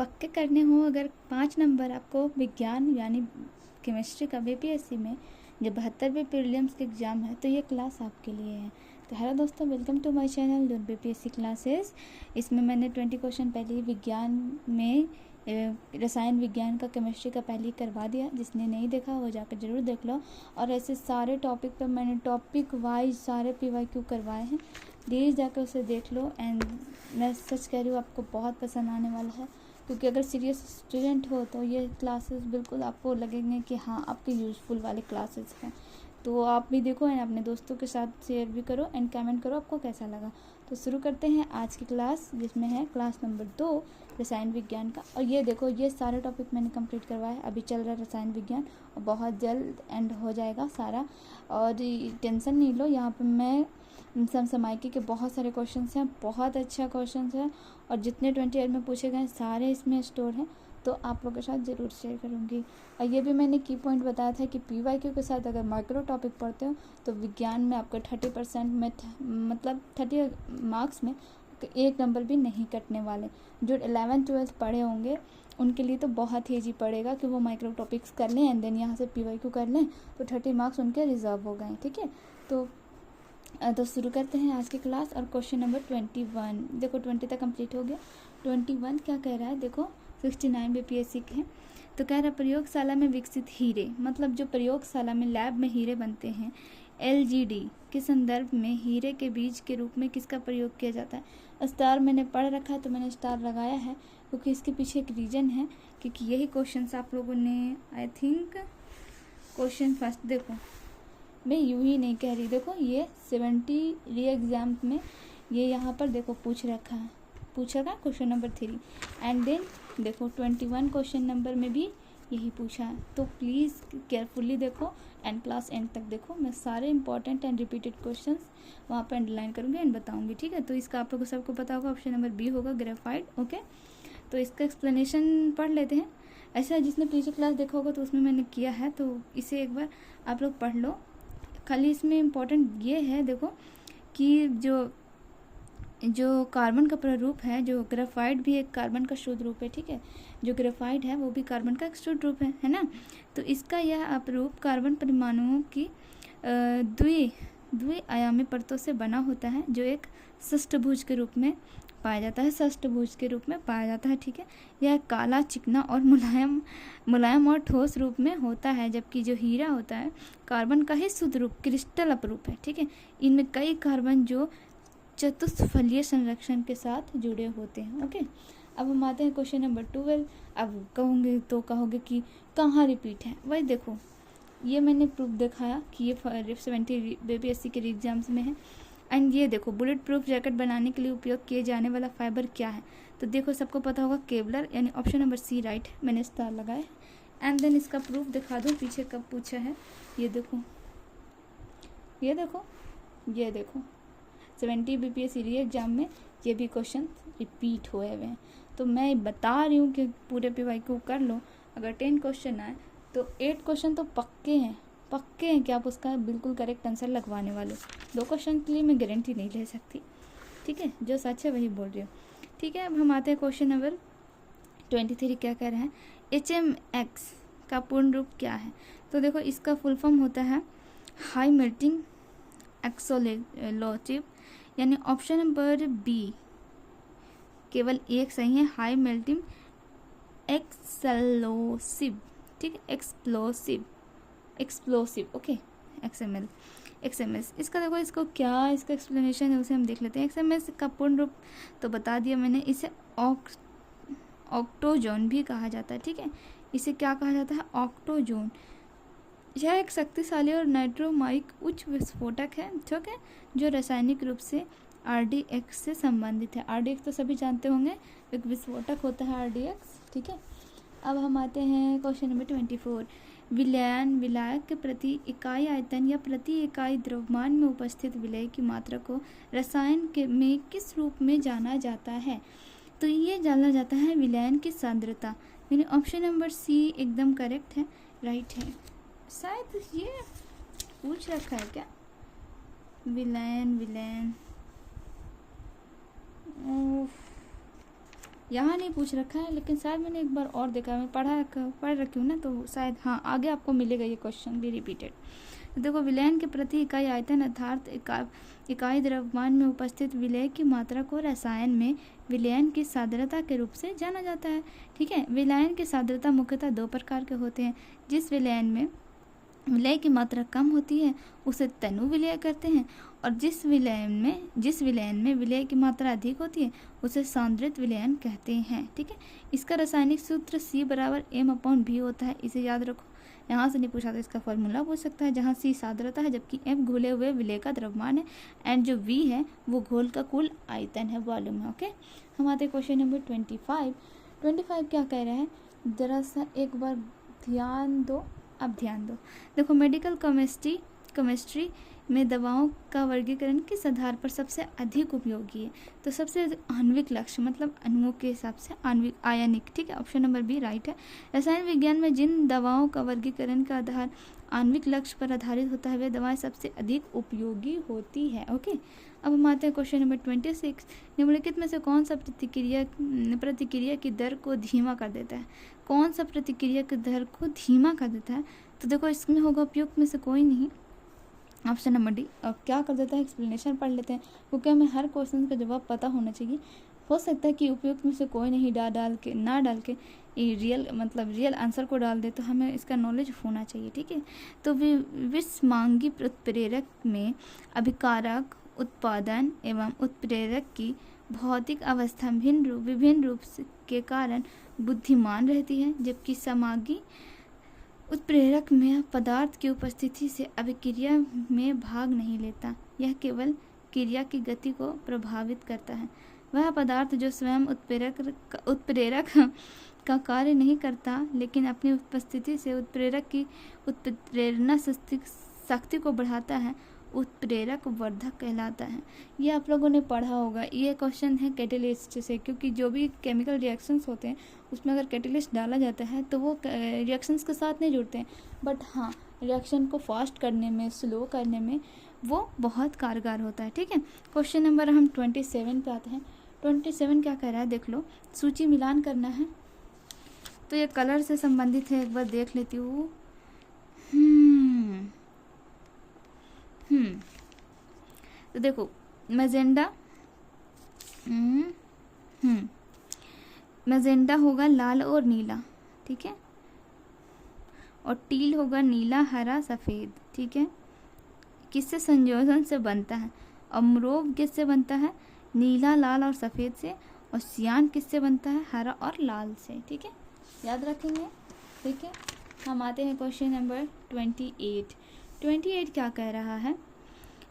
पक्के करने हो, अगर 5 नंबर आपको विज्ञान यानी केमिस्ट्री का बीपीएससी में जो 72वें प्रीलिम्स के एग्ज़ाम है, तो ये क्लास आपके लिए है। तो हेलो दोस्तों, वेलकम टू माय चैनल दूर बीपीएससी क्लासेस। इसमें मैंने 20 क्वेश्चन पहले ही विज्ञान में रसायन विज्ञान का केमिस्ट्री का पहले ही करवा दिया। जिसने नहीं देखा वो जाकर ज़रूर देख लो। और ऐसे सारे टॉपिक पर मैंने टॉपिक वाइज सारे PYQ करवाए हैं, प्लीज़ जाकर उसे देख लो। एंड मैं सच कह रही हूँ, आपको बहुत पसंद आने वाला है, क्योंकि अगर सीरियस स्टूडेंट हो तो ये क्लासेस बिल्कुल आपको लगेंगे कि हाँ आपके यूज़फुल वाले क्लासेस हैं। तो आप भी देखो एंड अपने दोस्तों के साथ शेयर भी करो एंड कमेंट करो आपको कैसा लगा। तो शुरू करते हैं आज की क्लास, जिसमें है क्लास नंबर 2 रसायन विज्ञान का। और ये देखो, ये सारे टॉपिक मैंने कंप्लीट करवाया है। अभी चल रहा है रसायन विज्ञान और बहुत जल्द एंड हो जाएगा सारा। और टेंशन नहीं लो, यहाँ पर मैं समसामयिकी के बहुत सारे क्वेश्चंस हैं, बहुत अच्छा क्वेश्चंस है। और जितने 20 ईयर में पूछे गए सारे इसमें स्टोर हैं, तो आप लोगों के साथ ज़रूर शेयर करूँगी। और ये भी मैंने की पॉइंट बताया था कि PYQ के साथ अगर माइक्रो टॉपिक पढ़ते हो तो विज्ञान में आपको 30% में मतलब 30 मार्क्स में 1 नंबर भी नहीं कटने वाले। जो 11th 12th पढ़े होंगे उनके लिए तो बहुत ही ईजी पड़ेगा कि वो माइक्रो टॉपिक्स कर लें एंड देन यहाँ से PYQ कर लें, तो 30 मार्क्स उनके रिजर्व हो गए। ठीक है, तो शुरू करते हैं आज की क्लास। और क्वेश्चन नंबर 21, देखो 20 तक कंप्लीट हो गया। 21 क्या कह रहा है, देखो 69 बीपीएससी के हैं। तो कह रहा है प्रयोगशाला में विकसित हीरे, मतलब जो प्रयोगशाला में लैब में हीरे बनते हैं, LGD के संदर्भ में हीरे के बीज के रूप में किसका प्रयोग किया जाता है। स्टार मैंने पढ़ रखा है तो मैंने स्टार लगाया है, क्योंकि इसके पीछे एक रीज़न है, क्योंकि यही क्वेश्चन आप लोगों ने आई थिंक क्वेश्चन फर्स्ट, देखो मैं यूं ही नहीं कह रही, देखो ये 70 री एग्ज़ाम में ये यहाँ पर देखो पूछ रखा है क्वेश्चन नंबर 3। एंड देन देखो 21 क्वेश्चन नंबर में भी यही पूछा है। तो प्लीज़ केयरफुली देखो एंड क्लास एंड तक देखो। मैं सारे इंपॉर्टेंट एंड रिपीटेड क्वेश्चंस वहाँ पर अंडरलाइन करूँगी एंड बताऊँगी। ठीक है, तो इसका आप लोगों को सबको पता होगा, ऑप्शन नंबर बी होगा ग्रेफाइट। ओके, तो इसका एक्सप्लेनेशन पढ़ लेते हैं। ऐसा जिसने पीछे क्लास देखा होगा तो उसमें मैंने किया है, तो इसे एक बार आप लोग पढ़ लो। खाली इसमें इम्पोर्टेंट ये है, देखो कि जो कार्बन का प्रारूप है, जो ग्रेफाइट भी एक कार्बन का शुद्ध रूप है। ठीक है, जो ग्रेफाइट है वो भी कार्बन का एक शुद्ध रूप है ना। तो इसका यह अपरूप कार्बन परमाणुओं की द्विआयामी परतों से बना होता है, जो एक षष्ठभुज के रूप में पाया जाता है। ठीक है, यह काला, चिकना और मुलायम और ठोस रूप में होता है, जबकि जो हीरा होता है कार्बन का ही शुद्ध रूप क्रिस्टल अपरूप है। ठीक है, इनमें कई कार्बन जो चतुष्फलीय संरक्षण के साथ जुड़े होते हैं। ओके, अब हम आते हैं क्वेश्चन नंबर 12। अब कहोगे कि कहाँ रिपीट है। वही देखो, ये मैंने प्रूफ दिखाया कि ये 70 बीपीएससी के एग्जाम्स में है। एंड ये देखो, बुलेट प्रूफ जैकेट बनाने के लिए उपयोग किए जाने वाला फाइबर क्या है। तो देखो सबको पता होगा केवलर, यानी ऑप्शन नंबर सी राइट, मैंने स्टार लगाए। एंड देन इसका प्रूफ दिखा दूँ पीछे कब पूछा है। ये देखो 70 बीपीएससी री एग्जाम में ये भी क्वेश्चन रिपीट हुए हैं। तो मैं बता रही हूँ कि पूरे PYQ कर लो। अगर 10 क्वेश्चन आए तो 8 क्वेश्चन तो पक्के हैं कि आप उसका बिल्कुल करेक्ट आंसर लगवाने वाले। 2 क्वेश्चन के लिए मैं गारंटी नहीं ले सकती। ठीक है, जो सच है वही बोल रही हूँ। ठीक है, अब हम आते हैं क्वेश्चन नंबर 23। क्या कह रहे हैं, HMX का पूर्ण रूप क्या है। तो देखो इसका फुल फॉर्म होता है हाई मेल्टिंग एक्सोलेटिव, यानी ऑप्शन नंबर बी केवल एक सही है, हाई मेल्टिंग एक्सप्लोसिव। ठीक है, एक्सप्लोसिव ओके, XMS। इसका देखो, इसका एक्सप्लेनेशन है उसे हम देख लेते हैं। XMS का पूर्ण रूप तो बता दिया मैंने, इसे ऑक्टोजोन भी कहा जाता है। ठीक है, इसे क्या कहा जाता है, ऑक्टोजोन। यह एक शक्तिशाली और नाइट्रोमाइक उच्च विस्फोटक है, ठीक है, जो रासायनिक रूप से RDX से संबंधित है। RDX तो सभी जानते होंगे, एक विस्फोटक होता है RDX। ठीक है, अब हम आते हैं क्वेश्चन नंबर 24। विलायक के प्रति इकाई आयतन या प्रति इकाई द्रव्यमान में उपस्थित विलय की मात्रा को रसायन में किस रूप में जाना जाता है। तो ये जाना जाता है विलयन की सांद्रता, यानी ऑप्शन नंबर सी एकदम करेक्ट है, राइट है। शायद ये पूछ रखा है क्या, विलयन यहाँ नहीं पूछ रखा है, लेकिन शायद मैंने एक बार और देखा, मैं पढ़ रखी हूँ ना, तो शायद हाँ आगे आपको मिलेगा ये क्वेश्चन भी रिपीटेड। तो देखो, विलयन के प्रति इकाई आयतन अर्थात इकाई द्रव्यमान में उपस्थित विलय की मात्रा को रसायन में विलयन की सांद्रता के रूप से जाना जाता है। ठीक है, विलयन की सांद्रता मुख्यतः 2 प्रकार के होते हैं। जिस विलयन में विलय की मात्रा कम होती है उसे तनु विलय कहते हैं, और जिस विलयन में विलय की मात्रा अधिक होती है उसे सांद्रित विलयन कहते हैं। ठीक है, इसका रासायनिक सूत्र C/m/v होता है, इसे याद रखो। यहाँ से नहीं पूछा तो इसका फॉर्मूला पूछ सकता है, जहाँ C सांद्रता है जबकि m घुले हुए विलय का द्रव्यमान है, एंड जो v है वो घोल का कुल आयतन है, वॉल्यूम है। ओके, हम आते हैं क्वेश्चन नंबर 25 क्या कह रहे हैं, जरा सा एक बार ध्यान दो। अब ध्यान दो, देखो, मेडिकल केमिस्ट्री में दवाओं का वर्गीकरण किस आधार पर सबसे अधिक उपयोगी है, तो सबसे आणविक लक्ष्य मतलब अणुओं के हिसाब से आणविक आयनिक। ठीक है, ऑप्शन नंबर बी राइट है। रसायन विज्ञान में जिन दवाओं का वर्गीकरण का आधार आणविक लक्ष्य पर आधारित होता है वे दवाएं सबसे अधिक उपयोगी होती है। ओके, अब हम आते हैं क्वेश्चन नंबर 26। निम्नलिखित में से कौन सा प्रतिक्रिया की दर को धीमा कर देता है? कौन सा प्रतिक्रिया की दर को धीमा कर देता है? तो देखो, इसमें होगा उपयुक्त में से कोई नहीं, ऑप्शन नंबर डी। अब क्या कर देता है, एक्सप्लेनेशन पढ़ लेते हैं, क्योंकि हमें हर क्वेश्चन का जवाब पता होना चाहिए। हो सकता है कि उपयुक्त में से कोई नहीं डाल के रियल आंसर को डाल दे, तो हमें इसका नॉलेज होना चाहिए। ठीक है, तो विषमांगी उत्प्रेरक में अभिकारक उत्पादन एवं उत्प्रेरक की भौतिक अवस्था विभिन्न रूप के कारण बुद्धिमान रहती है, जबकि समांगी उत्प्रेरक में पदार्थ की उपस्थिति से अभिक्रिया में भाग नहीं लेता, यह केवल क्रिया की गति को प्रभावित करता है। वह पदार्थ जो स्वयं उत्प्रेरक का कार्य नहीं करता लेकिन अपनी उपस्थिति से उत्प्रेरक की उत्प्रेरणा शक्ति को बढ़ाता है, उत्प्रेरक वर्धक कहलाता है। ये आप लोगों ने पढ़ा होगा। ये क्वेश्चन है कैटेलिस्ट से, क्योंकि जो भी केमिकल रिएक्शंस होते हैं उसमें अगर कैटेलिस्ट डाला जाता है तो वो रिएक्शंस के साथ नहीं जुड़ते हैं, बट हाँ रिएक्शन को फास्ट करने में, स्लो करने में वो बहुत कारगर होता है। ठीक है, क्वेश्चन नंबर हम 27 पे आते हैं। 27 क्या कह रहा है, देख लो, सूची मिलान करना है। तो ये कलर से संबंधित है, एक बार देख लेती हूँ। तो देखो, मैजेंडा होगा लाल और नीला, ठीक है, और टील होगा नीला, हरा, सफ़ेद। ठीक है, किससे संयोजन से बनता है? अमरोव किससे बनता है? नीला, लाल और सफ़ेद से। और सियान किससे बनता है? हरा और लाल से। ठीक है, याद रखेंगे। ठीक है, हम आते हैं क्वेश्चन नंबर 28। 28 क्या कह रहा है,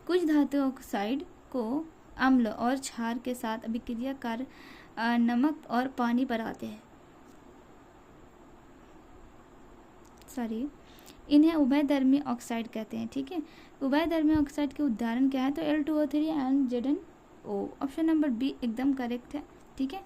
कुछ धातु ऑक्साइड को अम्ल और क्षार के साथ अभिक्रिया कर नमक और पानी बनाते हैं। इन्हें उभयधर्मी ऑक्साइड कहते हैं। ठीक है, उभयधर्मी ऑक्साइड के उदाहरण क्या है? तो L2O3 and ZnO। Option number B एकदम करेक्ट है। ठीक है,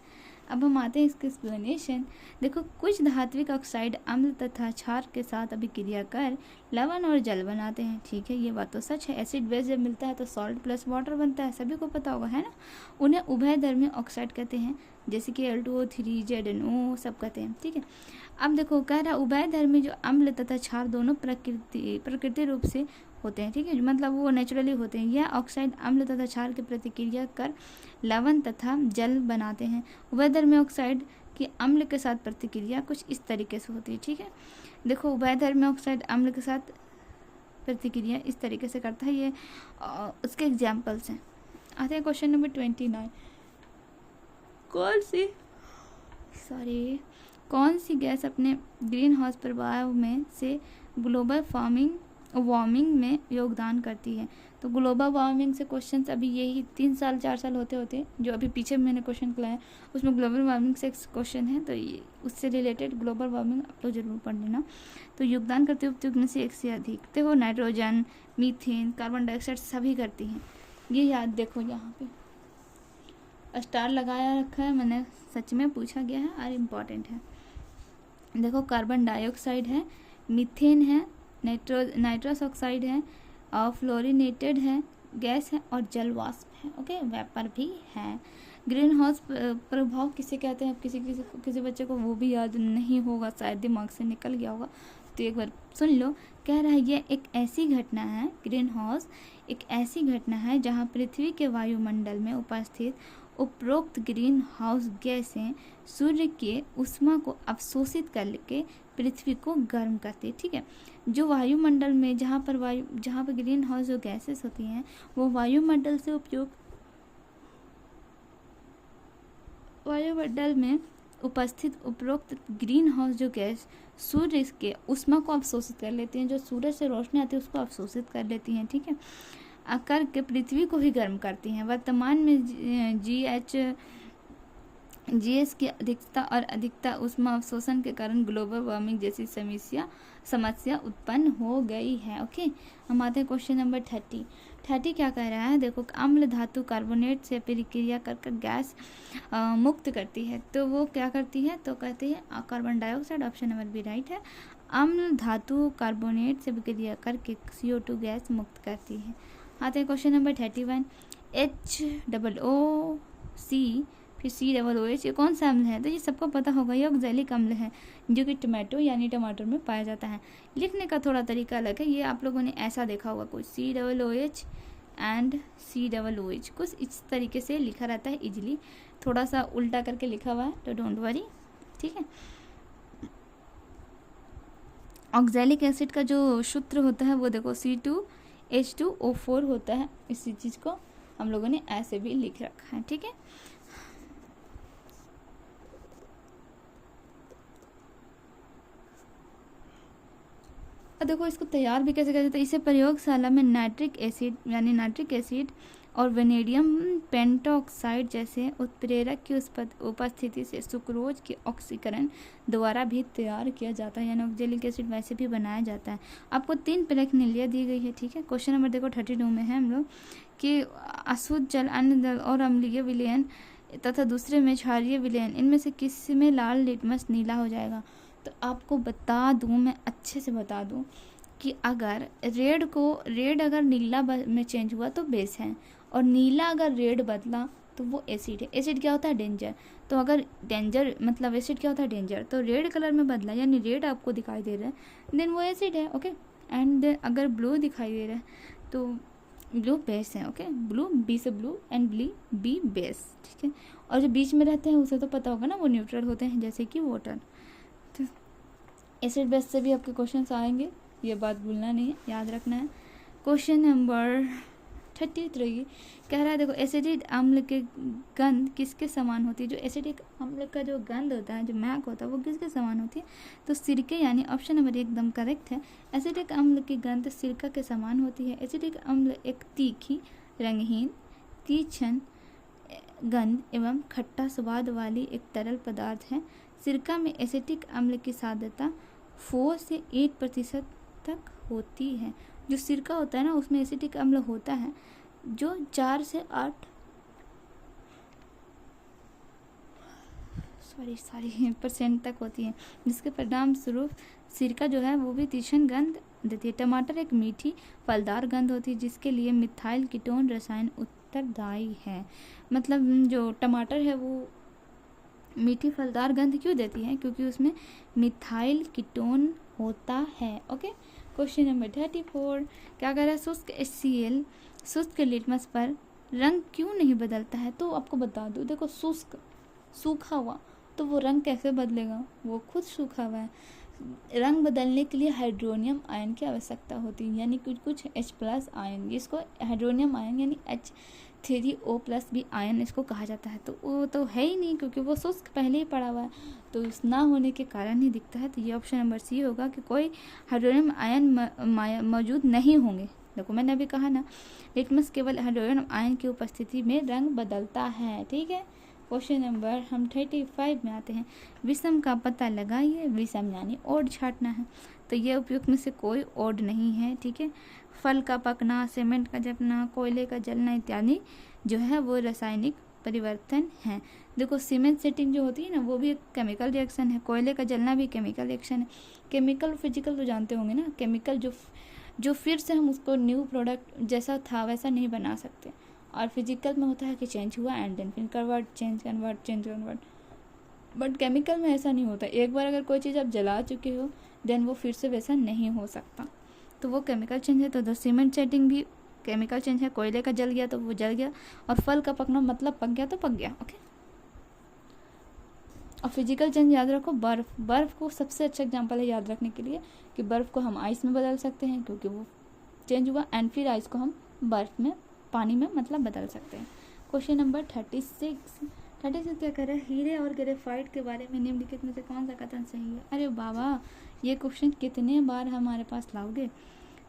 अब हम आते हैं इसके एक्सप्लेनेशन। देखो, कुछ धात्विक ऑक्साइड अम्ल तथा क्षार के साथ अभिक्रिया कर लवण और जल बनाते हैं। ठीक है, ये बात तो सच है। एसिड बेस जब मिलता है तो सॉल्ट प्लस वाटर बनता है, सभी को पता होगा, है ना। उन्हें उभयधर्मी ऑक्साइड कहते हैं, जैसे कि L2O3, ZnO सब कहते हैं। ठीक है, अब देखो, कह रहा उभयधर्मी जो अम्ल तथा क्षार दोनों प्रकृति रूप से होते हैं। ठीक है, मतलब वो नेचुरली होते हैं। यह ऑक्साइड अम्ल तथा क्षार की प्रतिक्रिया कर लवण तथा जल बनाते हैं। उभयधर्मी ऑक्साइड की अम्ल के साथ प्रतिक्रिया कुछ इस तरीके से होती है। ठीक है, देखो, उभयधर्मी ऑक्साइड अम्ल के साथ प्रतिक्रिया इस तरीके से करता है। ये उसके एग्जाम्पल्स हैं। आते हैं क्वेश्चन नंबर 29। कौन सी गैस अपने ग्रीन हाउस प्रभाव में से ग्लोबल वार्मिंग में योगदान करती है? तो ग्लोबल वार्मिंग से क्वेश्चन अभी यही 3 साल 4 साल होते जो अभी पीछे मैंने क्वेश्चन लाया, उसमें ग्लोबल वार्मिंग से क्वेश्चन है, तो ये उससे रिलेटेड ग्लोबल वार्मिंग आप लोग जरूर पढ़ लेना। तो योगदान करते उपयुक्त में से एक से अधिक, देखो नाइट्रोजन, मीथेन, कार्बन डाइऑक्साइड सभी करती हैं। ये याद देखो, यहाँ पे स्टार लगाया रखा है मैंने, सच में पूछा गया है और इम्पॉर्टेंट है। देखो, कार्बन डाइऑक्साइड है, मीथेन है, नाइट्रस ऑक्साइड है, और फ्लोरिनेटेड है, गैस है, और जल वाष्प है। ओके, वेपर भी है। ग्रीन हाउस प्रभाव किसे कहते हैं? किसी बच्चे को वो भी याद नहीं होगा, शायद दिमाग से निकल गया होगा, तो एक बार सुन लो। कह रहा है ये एक ऐसी घटना है, ग्रीन हाउस एक ऐसी घटना है जहाँ पृथ्वी के वायुमंडल में उपस्थित उपरोक्त ग्रीन हाउस गैसें सूर्य के ऊष्मा को अवशोषित करके पृथ्वी को गर्म करती है। ठीक है, जो वायुमंडल में जहाँ पर ग्रीन हाउस जो गैसेस होती हैं वो वायुमंडल में उपस्थित उपरोक्त ग्रीन हाउस जो गैस सूर्य के ऊष्मा को अवशोषित कर लेती हैं, जो सूरज से रोशनी आती है उसको अवशोषित कर लेती हैं। ठीक है, करके पृथ्वी को ही गर्म करती हैं। वर्तमान में जीएस की अधिकता और अधिकता ऊष्मा अवशोषण के कारण ग्लोबल वार्मिंग जैसी समस्या उत्पन्न हो गई है। ओके, हम आते हैं क्वेश्चन नंबर 30 क्या कह रहा है? देखो, अम्ल धातु कार्बोनेट से प्रक्रिया कर गैस मुक्त करती है, तो वो क्या करती है? तो कहती है carbon dioxide. Option number B right है। अम्ल धातु कार्बोनेट से प्रक्रिया करके CO2 गैस मुक्त करती है। आते हैं क्वेश्चन नंबर 31। HOOC फिर COOH, ये कौन सा अम्ल है? तो ये सबको पता होगा, ये ऑक्जेलिक अम्ल है जो कि टमाटो यानी टमाटर में पाया जाता है। लिखने का थोड़ा तरीका अलग है, ये आप लोगों ने ऐसा देखा होगा, कुछ COOH एंड COOH कुछ इस तरीके से लिखा रहता है इजीली, थोड़ा सा उल्टा करके लिखा हुआ है, तो डोंट वरी। ठीक है, ऑक्जेलिक एसिड का जो सूत्र होता है वो देखो C2H2O4 होता है। इसी चीज़ को हम लोगों ने ऐसे भी लिख रखा है। ठीक है, देखो इसको तैयार भी कैसे किया जाता है। इसे प्रयोगशाला में नाइट्रिक एसिड और वेनेडियम पेंटॉक्साइड जैसे उत्प्रेरक की उपस्थिति से सुक्रोज के ऑक्सीकरण द्वारा भी तैयार किया जाता है, यानी ऑक्जेलिक एसिड वैसे भी बनाया जाता है। आपको 3 प्रक्रिया दी गई है। ठीक है, क्वेश्चन नंबर देखो 32 में है हम लोग कि अशुद्ध जल, अन्य जल और अम्लीय विलयन तथा दूसरे में क्षारीय विलयन, इनमें से किस में लाल लिटमस नीला हो जाएगा? तो आपको बता दूं, मैं अच्छे से बता दूं कि अगर रेड अगर नीला में चेंज हुआ तो बेस है, और नीला अगर रेड बदला तो वो एसिड है। एसिड क्या होता है? डेंजर। तो अगर डेंजर मतलब एसिड क्या होता है? डेंजर। तो रेड कलर में बदला यानी रेड आपको दिखाई दे रहा है, देन वो एसिड है। ओके, एंड अगर ब्लू दिखाई दे रहा है तो ब्लू बेस है। ओके, ब्लू बी से ब्लू एंड बी बेस। ठीक है, और जो बीच में रहते हैं उसे तो पता होगा ना, वो न्यूट्रल होते हैं, जैसे कि वाटर। तो एसिड बेस से भी आपके क्वेश्चन आएंगे, ये बात भूलना नहीं है, याद रखना है। क्वेश्चन नंबर 33 कह रहा है, देखो एसिडिक अम्ल के गंध किसके समान होती है? जो एसिडिक अम्ल का जो गंध होता है, जो महक होता है, वो किसके समान होती है? तो सिरके, यानी ऑप्शन नंबर एकदम करेक्ट है। एसिडिक अम्ल की गंध सिरका के समान होती है। एसिडिक अम्ल एक तीखी, रंगहीन, तीक्ष्ण गंध एवं खट्टा स्वाद वाली एक तरल पदार्थ है। सिरका में एसिटिक अम्ल की सांद्रता 4 से 8% तक होती है। जो सिरका होता है ना, उसमें एसिटिक अम्ल होता है जो 4 से 8 % तक होती है, जिसके परिणाम स्वरूप सिरका जो है वो भी तीक्ष्ण गंध देती है। टमाटर एक मीठी फलदार गंध होती है जिसके लिए मिथाइल कीटोन रसायन उत्तरदायी है। मतलब जो टमाटर है वो मीठी फलदार गंध क्यों देती है? क्योंकि उसमें मिथाइल कीटोन होता है। ओके, क्वेश्चन नंबर 34 क्या कह रहा है? शुष्क HCl शुष्क लिटमस पर रंग क्यों नहीं बदलता है? तो आपको बता दूं, देखो शुष्क सूखा हुआ तो वो रंग कैसे बदलेगा? वो खुद सूखा हुआ है। रंग बदलने के लिए हाइड्रोनियम आयन की आवश्यकता होती है, यानी कुछ H+ आयन, जिसको हाइड्रोनियम आयन यानी H3O+ भी आयन इसको कहा जाता है। तो वो तो है ही नहीं, क्योंकि वो शुष्क पहले ही पड़ा हुआ है, तो इस ना होने के कारण ही दिखता है। तो ये ऑप्शन नंबर सी होगा कि कोई हाइड्रोनियम आयन मौजूद नहीं होंगे। देखो मैंने अभी कहा ना, लिटमस केवल हाइड्रोनियम आयन की उपस्थिति में रंग बदलता है। ठीक है, क्वेश्चन नंबर हम 35 में आते हैं। विषम का पता लगाइए। विषम यानी ओड छाटना है, तो ये उपयुक्त में से कोई ओड नहीं है। ठीक है, फल का पकना, सीमेंट का जमना, कोयले का जलना इत्यादि जो है वो रासायनिक परिवर्तन है। देखो सीमेंट सेटिंग जो होती है ना, वो भी एक केमिकल रिएक्शन है। कोयले का जलना भी केमिकल रिएक्शन है। केमिकल फिजिकल तो जानते होंगे ना, केमिकल जो फिर से हम उसको न्यू प्रोडक्ट जैसा था वैसा नहीं बना सकते, और फिजिकल में होता है कि चेंज हुआ एंड देन फिर कन्वर्ट। बट केमिकल में ऐसा नहीं होता। एक बार अगर कोई चीज़ आप जला चुके हो देन वो फिर से वैसा नहीं हो सकता, तो वो केमिकल चेंज है। तो द सीमेंट सेटिंग भी केमिकल चेंज है। कोयले का जल गया तो वो जल गया, और फल का पकना मतलब पक गया तो पक गया। ओके। और फिजिकल चेंज याद रखो, बर्फ़ को सबसे अच्छा एग्जांपल है याद रखने के लिए कि बर्फ़ को हम आइस में बदल सकते हैं क्योंकि वो चेंज हुआ, एंड फिर आइस को हम बर्फ़ में, पानी में मतलब बदल सकते हैं। क्वेश्चन नंबर 36 क्या कर रहा है, हीरे और ग्रेफाइट के बारे में निम्नलिखित में से कौन सा कथन सही है। अरे बाबा, ये क्वेश्चन कितने बार हमारे पास लाओगे।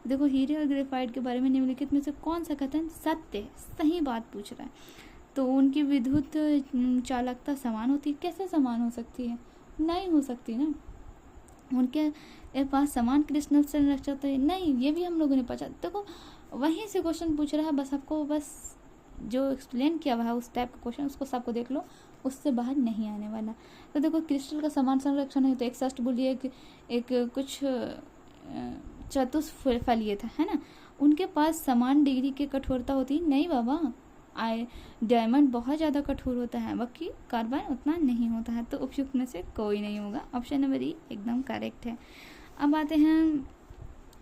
देखो, हीरे और ग्रेफाइट के बारे में निम्नलिखित में से कौन सा कथन सत्य है, सही बात पूछ रहा है। तो उनकी विद्युत चालकता समान होती है। कैसे समान हो सकती है, नहीं हो सकती ना। उनके पास समान कृष्ण संरक्षक तो नहीं, ये भी हम लोगों ने पूछा। देखो, वहीं से क्वेश्चन पूछ रहा है, बस आपको बस जो एक्सप्लेन किया हुआ है उस टाइप का क्वेश्चन, उसको सबको देख लो, उससे बाहर नहीं आने वाला। तो देखो, क्रिस्टल का समान संरक्षण है तो एक षष्ठभुजीय एक कुछ चतुष्फलकीय था, है ना। उनके पास समान डिग्री की कठोरता होती नहीं बाबा। डायमंड बहुत ज़्यादा कठोर होता है, बाकी कार्बन उतना नहीं होता है। तो उपयुक्त में से कोई नहीं होगा। ऑप्शन नंबर ई एकदम करेक्ट है। अब आते हैं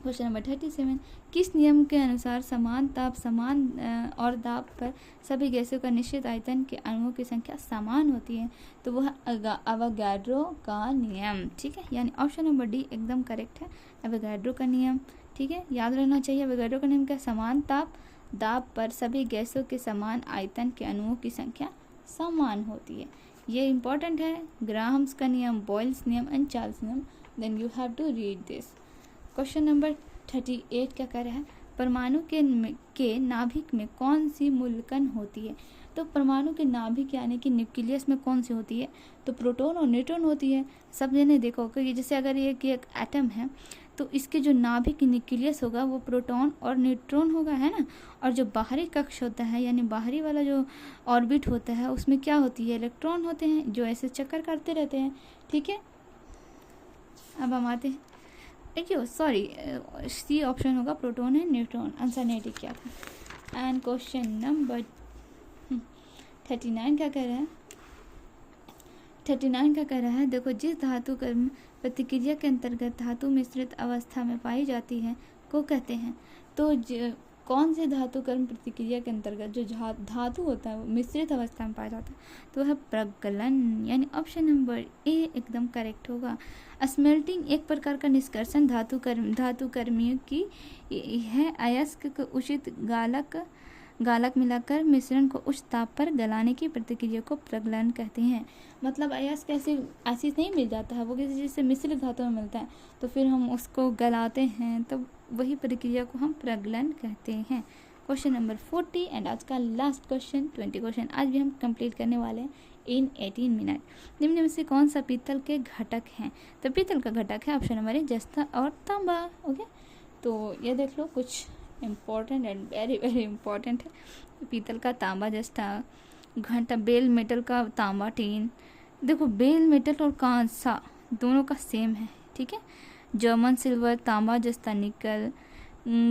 क्वेश्चन नंबर 37। किस नियम के अनुसार समान ताप समान और दाब पर सभी गैसों का निश्चित आयतन के अणुओं की संख्या समान होती है। तो वह अवोगाड्रो का नियम, ठीक है, यानी ऑप्शन नंबर डी एकदम करेक्ट है, अवोगाड्रो का नियम। ठीक है, याद रहना चाहिए अवोगाड्रो का नियम क्या, समान ताप दाब पर सभी गैसों के समान आयतन के अणुओं की संख्या समान होती है। ये इंपॉर्टेंट है, ग्राहम्स का नियम, बॉयल्स नियम एंड चार्ल्स नियम। Then you have to read this. Question number 38 क्या कह रहा है, परमाणु के नाभिक में कौन सी मूलकण होती है। तो परमाणु के नाभिक यानी कि न्यूक्लियस में कौन सी होती है, तो प्रोटॉन और न्यूट्रॉन होती है। सब जने देखो कि जैसे अगर ये एक एटम है तो इसके जो नाभिक न्यूक्लियस होगा वो प्रोटॉन और न्यूट्रॉन होगा, है ना। और जो बाहरी कक्ष होता है यानी बाहरी वाला जो ऑर्बिट होता है उसमें क्या होती है, इलेक्ट्रॉन होते हैं जो ऐसे चक्कर करते रहते हैं। ठीक है, अब हम आते हैं, देखिए सॉरी सी ऑप्शन होगा, प्रोटॉन है न्यूट्रॉन, आंसर नहीं ठीक किया था। एंड क्वेश्चन नंबर 39 क्या कह रहा है, 39 क्या कह रहा है, देखो, जिस धातु कर्म प्रतिक्रिया के अंतर्गत धातु मिश्रित अवस्था में पाई जाती है को कहते हैं। तो कौन से धातु कर्म प्रतिक्रिया के अंतर्गत जो धातु होता है वो मिश्रित अवस्था में पाया जाता है, तो वह प्रगलन, यानी ऑप्शन नंबर ए एकदम करेक्ट होगा। स्मेल्टिंग एक प्रकार का निष्कर्षण धातु कर्मियों की है। अयस्क को उचित गालक मिलाकर मिश्रण को उच्च ताप पर गलाने की प्रक्रिया को प्रगलन कहते हैं। मतलब अयस्क ऐसे नहीं मिल जाता है, वो किसी चीज़ से मिश्रित धातु में मिलता है तो फिर हम उसको गलाते हैं, तो वही प्रक्रिया को हम प्रगलन कहते हैं। क्वेश्चन नंबर 40 एंड आज का लास्ट क्वेश्चन 20 क्वेश्चन आज भी हम कंप्लीट करने वाले हैं इन 18 मिनट। निम्न में से कौन सा पीतल के घटक हैं, तो पीतल का घटक है ऑप्शन नंबर ए जस्ता और तांबा। ओके, तो ये देख लो, कुछ important and very very important है। पीतल का तांबा जस्ता, घंटा बेल मेटल का तांबा टीन। देखो, बेल मेटल और कांसा दोनों का सेम है, ठीक है। जर्मन सिल्वर तांबा जस्ता निकल,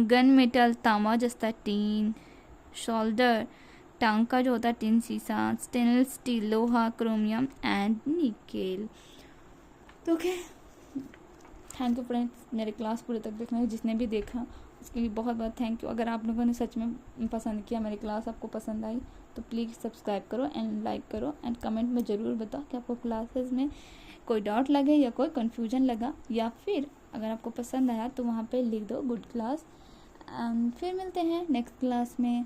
गन मेटल तांबा जस्ता टीन, शोल्डर टांका जो होता है टिन सीसा, स्टेनलेस स्टील लोहा, क्रोमियम एंड निकेल। तो ओके, थैंक यू फ्रेंड्स, मेरे क्लास पूरे तक देखने जिसने भी देखा उसके लिए बहुत बहुत थैंक यू। अगर आप लोगों ने सच में पसंद किया, मेरी क्लास आपको पसंद आई, तो प्लीज़ सब्सक्राइब करो एंड लाइक करो एंड कमेंट में ज़रूर बताओ कि आपको क्लासेस में कोई डाउट लगे या कोई कन्फ्यूजन लगा, या फिर अगर आपको पसंद आया तो वहाँ पे लिख दो गुड क्लास। फिर मिलते हैं नेक्स्ट क्लास में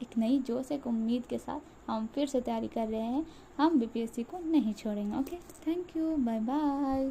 एक नई जोश एक उम्मीद के साथ। हम फिर से तैयारी कर रहे हैं, हम BPSC को नहीं छोड़ेंगे। Okay, thank you, bye bye.